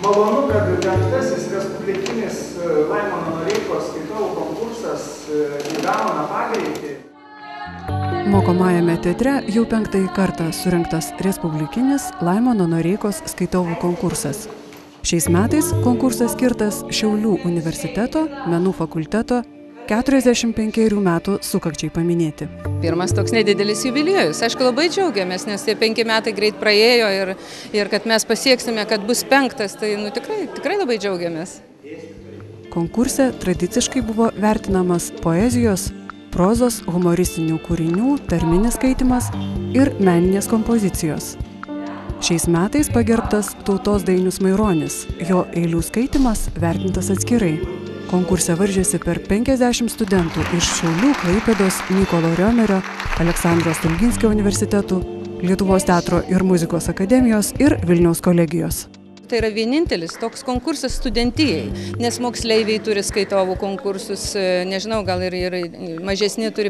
Malonu, kad 5. Respublikinis Laimono Noreikos skaitovų konkursas įgauna pagreitį. Mokomajame teatre jau 5. kartą surengtas Respublikinis Laimono Noreikos skaitovų konkursas. Šiais metais konkursas skirtas Šiaulių universiteto menų fakulteto 45 metų sukakčiai paminėti. Pirmas toks nedidelis jubiliejus. Aišku, labai džiaugiamės, nes tie 5 metai greit praėjo ir kad mes pasieksime, kad bus 5, tai tikrai labai džiaugiamės. Konkurse tradiciškai buvo vertinamas poezijos, prozos, humoristinių kūrinių, tarminis skaitimas ir meninės kompozicijos. Šiais metais pagerbtas tautos dainius Maironis, jo eilių skaitimas vertintas atskirai. Konkurse varžėsi per 50 studentų iš Šiaulių, Klaipėdos, Mykolo Riomerio, Aleksandro Stulginskio universitetų, Lietuvos teatro ir muzikos akademijos ir Vilniaus kolegijos. Tai yra vienintelis toks konkursas studentijai, nes moksleiviai turi skaitovų konkursus, nežinau, gal ir mažesni turi,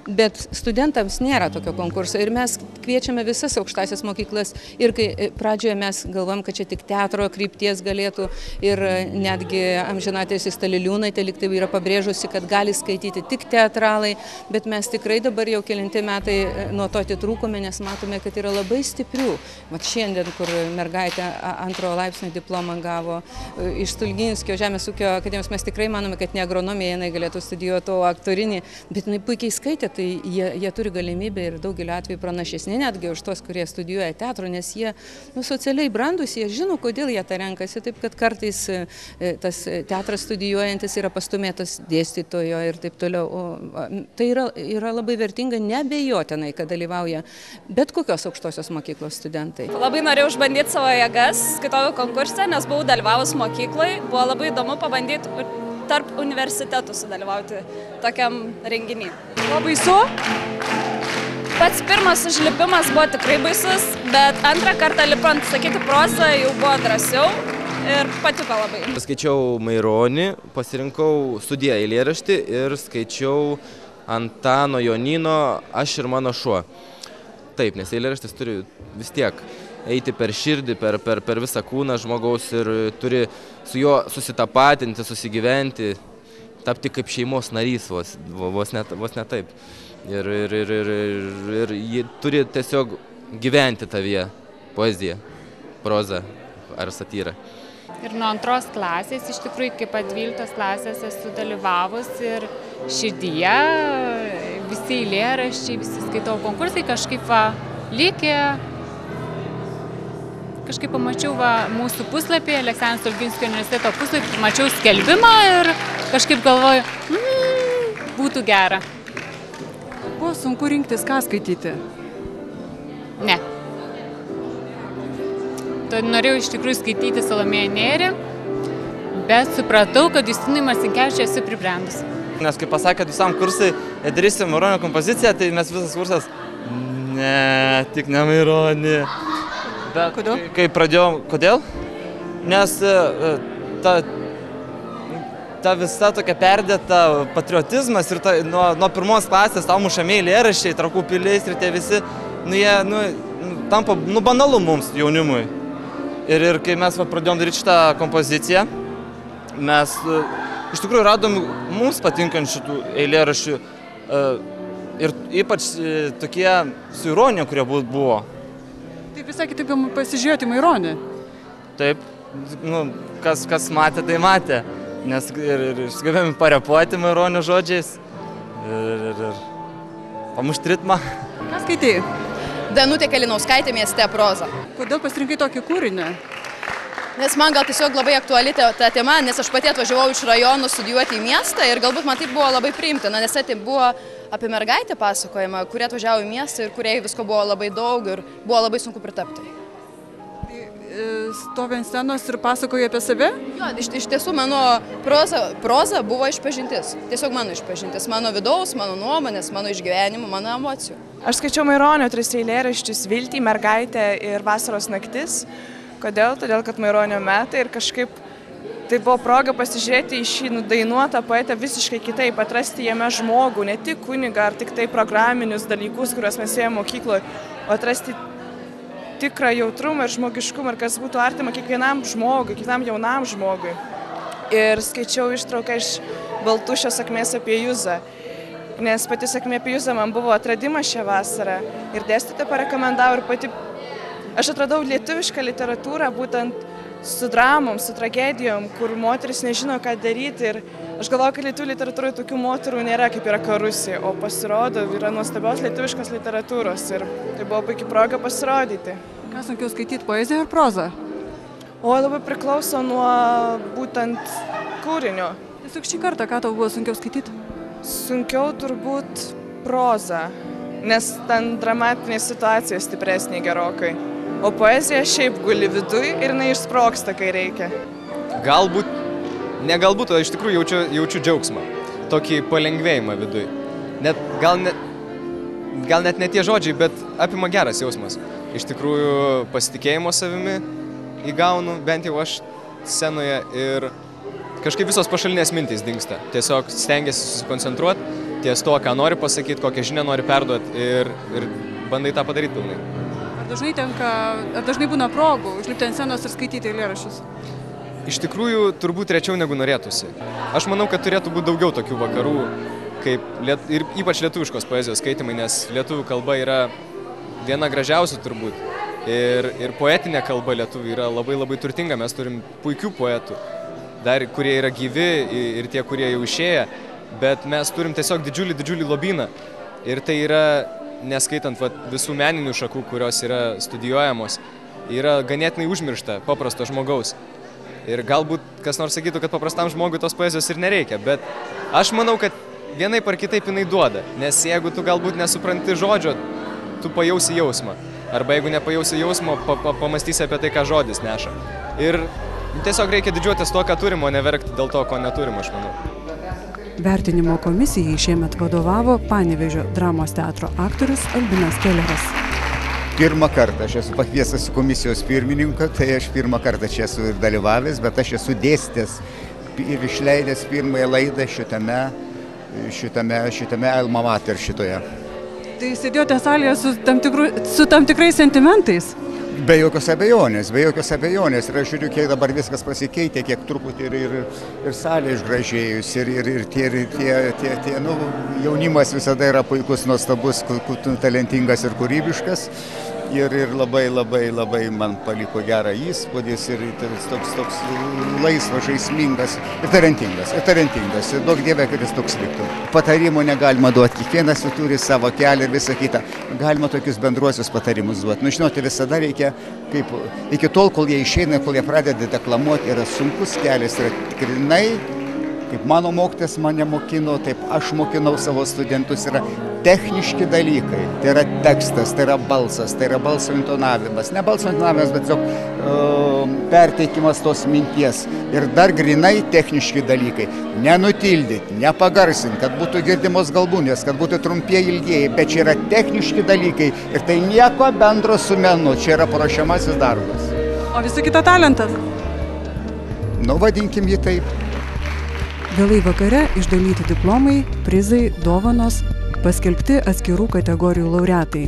bet studentams nėra tokio konkurso ir mes kviečiame visas aukštasias mokyklas ir kai pradžioje mes galvom, kad čia tik teatro krypties galėtų ir netgi amžinatilsį Staliliūnaitė lyg tai yra pabrėžusi, kad gali skaityti tik teatralai, bet mes tikrai dabar jau kelinti metai nuo to atitrūkome, nes matome, kad yra labai stiprių. Vat šiandien, kur mergaitė antrojo laipsnio diplomą gavo iš Stulginskio Žemės ūkio akademijos, mes tikrai manome, kad ne agronomiją jinai galėtų studijuoti, o aktorinį, bet jinai puikiai skaitė. Tai jie turi galimybę ir daugelio atveju pranašesni netgi už tos, kurie studijuoja teatro, nes jie socialiai brandus, jie žino, kodėl jie tą renkasi, taip kad kartais tas teatras studijuojantis yra pastumėtas dėstytojo ir taip toliau. Tai yra labai vertinga, neabejotinai, kad dalyvauja bet kokios aukštosios mokyklos studentai. Labai norėjau išbandyti savo jėgas skaitovų konkurse, nes buvau dalyvavus mokykloje, buvo labai įdomu pabandyti tarp universitetų sudalyvauti tokiam renginį. Buvo baisu? Pats pirmas užlipimas buvo tikrai baisus, bet antrą kartą lipant sakyti prozą jau buvo drąsiau ir patiko labai. Skaičiau Maironį, pasirinkau studiją eilėraštį ir skaičiau Antano Jonino Aš ir mano šuo. Taip, nes eilėraštis turi vis tiek eiti per širdį, per visą kūną žmogaus ir turi su juo susitapatinti, susigyventi, tapti kaip šeimos narys, vos ne taip. Ir ji turi tiesiog gyventi tavyje, poeziją, prozą ar satyrą. Ir nuo 2 klasės, iš tikrųjų, iki pat 12 klasės esu dalyvavus ir širdyje visi eilėraščiai, visi skaitovų konkursai kažkaip likė. Kažkaip pamačiau mūsų puslapį, Aleksandro Stulginskio universiteto puslapį, mačiau skelbimą ir kažkaip galvoju, būtų gera. Buvo sunku rinktis, ką skaityti? Ne. Norėjau iš tikrųjų skaityti Salomėją Nėrį, bet supratau, kad Justinui Marcinkevičiui esu pribrendus. Nes kai pasakė, kad visam kursai darysim Maironio kompoziciją, tai mes visas kursas, ne, tik ne Maironį. Bet kodėl? Kai pradėjom, kodėl? Nes ta visa tokia perdėta patriotizmas ir nuo 1 klasės tau mušami eilėraščiai, Trakų pilis ir tie visi, jie tampa banalu mums, jaunimui. Ir kai mes pradėjom daryti šitą kompoziciją, mes iš tikrųjų radom mums patinkančių šitų eilėraščių ir ypač tokie su ironija, kurie buvo. Taip visai kitaip pasižiūrėti Maironį. Taip, kas matė, tai matė. Nes ir sugebėjome parepuoti Maironio žodžiais ir pamušti ritmą. Ką skaitai? Danutė Kalinauskaitė Mieste proza. Kodėl pasirinkai tokį kūrinį? Nes man gal tiesiog labai aktuali ta tema, nes aš pati atvažiavau iš rajonų studijuoti į miestą ir galbūt man tai buvo labai priimtina, nes tai buvo apie mergaitę pasakojimą, kurie atvažiavo į miestą ir kuriai visko buvo labai daug ir buvo labai sunku pritapti. Stovi ant scenos ir pasakoja apie save? Jo, iš tiesų mano proza buvo išpažintis. Tiesiog mano išpažintis. Mano vidaus, mano nuomonės, mano išgyvenimų, mano emocijų. Aš skaičiau Maironio 3 eilėraščius Viltį, Mergaitė ir Vasaros naktis. Kodėl? Todėl, kad Maironio metai ir kažkaip tai buvo proga pasižiūrėti į šį nudainuotą poetą visiškai kitaip, atrasti jame žmogų, ne tik kunigą ar tik tai programinius dalykus, kuriuos mes ėjome mokykloje, o atrasti tikrą jautrumą ir žmogiškumą ir kas būtų artima kiekvienam žmogui, kiekvienam jaunam žmogui. Ir skaičiau ištrauką iš Baltušio sakmės apie Juzą, nes pati sakmė apie Juzą man buvo atradimas šią vasarą ir dėstytoja parekomendavo ir pati aš atradau lietuvišką literatūrą būtent su dramom, su tragedijom, kur moteris nežino, ką daryti ir aš galvoju, kad lietuvių literatūroje tokių moterų nėra, kaip yra Karusė, o pasirodo, yra nuostabios lietuviškos literatūros ir tai buvo puikia proga pasirodyti. Ką sunkiau skaityti, poeziją ar prozą? O labai priklauso nuo būtent kūrinio. Tiesiog šį kartą, ką tau buvo sunkiau skaityti? Sunkiau turbūt proza, nes ten dramatinė situacija stipresnė gerokai. O poezija šiaip guli viduj ir jinai išsprogsta, kai reikia. Galbūt, ne galbūt, o iš tikrųjų jaučiu džiaugsmą, tokį palengvėjimą viduj. Gal net ne tie žodžiai, bet apima geras jausmas. Iš tikrųjų pasitikėjimo savimi įgaunu, bent jau aš scenoje ir kažkaip visos pašalinės mintys dingsta. Tiesiog stengiasi susikoncentruoti ties to, ką nori pasakyti, kokią žinią nori perduoti ir bandai tą padaryti pilnai. Ar dažnai būna progų užlipti ant scenos ir skaityti eilėraščius? Iš tikrųjų, turbūt rečiau negu norėtųsi. Aš manau, kad turėtų būti daugiau tokių vakarų, ir ypač lietuviškos poezijos skaitimai, nes lietuvių kalba yra viena gražiausių turbūt. Ir poetinė kalba lietuvių yra labai labai turtinga, mes turim puikių poetų, dar kurie yra gyvi ir tie, kurie jau išėję, bet mes turim tiesiog didžiulį lobyną. Ir tai yra, neskaitant visų meninių šakų, kurios yra studijuojamos, yra ganėtinai užmiršta paprasto žmogaus. Ir galbūt kas nors sakytų, kad paprastam žmogui tos poezijos ir nereikia, bet aš manau, kad vienaip ar kitaip jinai duoda, nes jeigu tu galbūt nesupranti žodžio, tu pajausi jausmą. Arba jeigu nepajausi jausmo, pamastysi apie tai, ką žodis neša. Ir tiesiog reikia didžiuotis to, ką turim, o neverkti dėl to, ko neturim, aš manau. Vertinimo komisijai šiemet vadovavo Panevėžio dramos teatro aktorius Albinas Kelleris. Pirmą kartą aš esu pakviestas į komisijos pirmininką, tai aš pirmą kartą čia esu dalyvavęs, bet aš esu dėstęs ir išleidęs pirmąją laidą šitame Alma Mater šitoje. Tai sėdėjote salėje su tam tikrais sentimentais? Be jokios abejonės. Ir aš žiūriu, kiek dabar viskas pasikeitė, kiek truputį ir salė išgražėjus, ir tie, jaunimas visada yra puikus, nuostabus, talentingas ir kūrybiškas. Ir labai man paliko gerą įspūdis ir toks laisvas, žaismingas ir talentingas. Ir daug dievė, kad jis toks liktų. Patarimų negalima duoti, kiekvienas turi savo kelią ir visą kitą. Galima tokius bendruosius patarimus duoti. Žinote, visada reikia, iki tol, kol jie išeina, kol jie pradeda deklamuoti, yra sunkus kelias, yra tikrinai, kaip mano mokytojas mane mokino, taip aš mokinau savo studentus, yra techniški dalykai. Tai yra tekstas, tai yra balso intonavimas. Ne balso intonavimas, bet tiesiog perteikimas tos minties. Ir dar grinai techniški dalykai. Nenutildyti, nepagarsinti, kad būtų girdimos galūnės, kad būtų trumpieji ilgieji, bet čia yra techniški dalykai. Ir tai nieko bendro su menu, čia yra paruošiamasis darbas. O visa kita talentas? Vadinkim jį taip. Vėlai vakare išdalyti diplomai, prizai, dovanos, paskelbti atskirų kategorijų laureatai.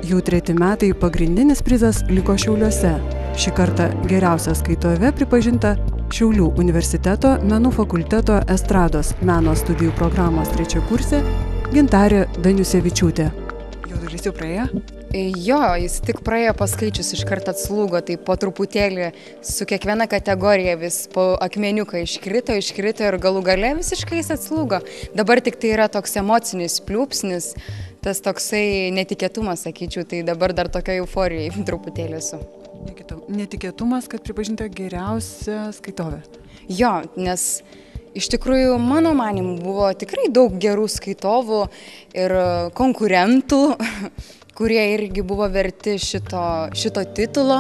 Jų 3 metai pagrindinis prizas liko Šiauliuose. Šį kartą geriausia skaitove pripažinta Šiaulių universiteto menų fakulteto estrados meno studijų programos 3-kursė Gintarė Daniusevičiūtė. Jaudulys jau praėjo? Jo, jis tik praėjo paskaičius, iš karto atslūgo, tai po truputėlį su kiekviena kategorija vis po akmeniuką iškrito ir galų gale visiškai jis atslūgo. Dabar tik tai yra toks emocinis pliūpsnis, tas toksai netikėtumas, sakyčiau, tai dabar dar tokia euforija truputėlį esu. Netikėtumas, kad pripažinta geriausia skaitovė? Jo, nes iš tikrųjų, mano manimu, buvo tikrai daug gerų skaitovų ir konkurentų, kurie irgi buvo verti šito titulo.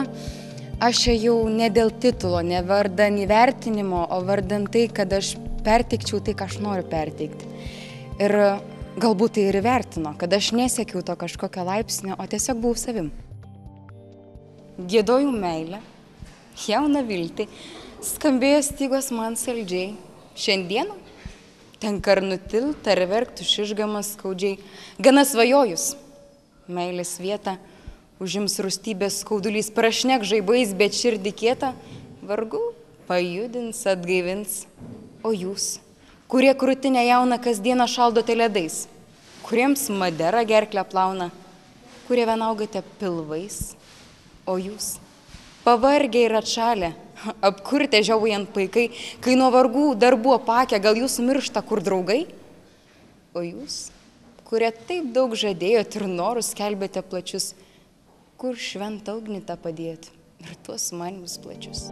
Aš ėjau ne dėl titulo, ne vardan įvertinimo, o vardan tai, kad aš perteikčiau tai, ką aš noriu perteikti. Ir galbūt tai ir įvertino, kad aš nesiekiau to kažkokio laipsnio, o tiesiog buvau savim. Giedojau meilę, jauną viltį, skambėjo stygos man saldžiai. Šiandieną tenka ar nutilt, ar verkti išgamas skaudžiai, gana svajojus. Meilės vietą, užims rūstybės skaudulys, prašnek žaibais, bet širdį kietą, vargu pajudins, atgaivins. O jūs, kurie krūtinę jauną kasdieną šaldote ledais, kuriems madera gerklę plauna, kurie vienaugate pilvais, o jūs, pavargę ir atšalę, apkurtę žiaujant paikai, kai nuo vargų darbų apakę, gal jūs miršta kur draugai, o jūs, kurie taip daug žadėjot ir norus skelbėte plačius, kur šventą ugnį tą padėjot ir tuos manimus plačius.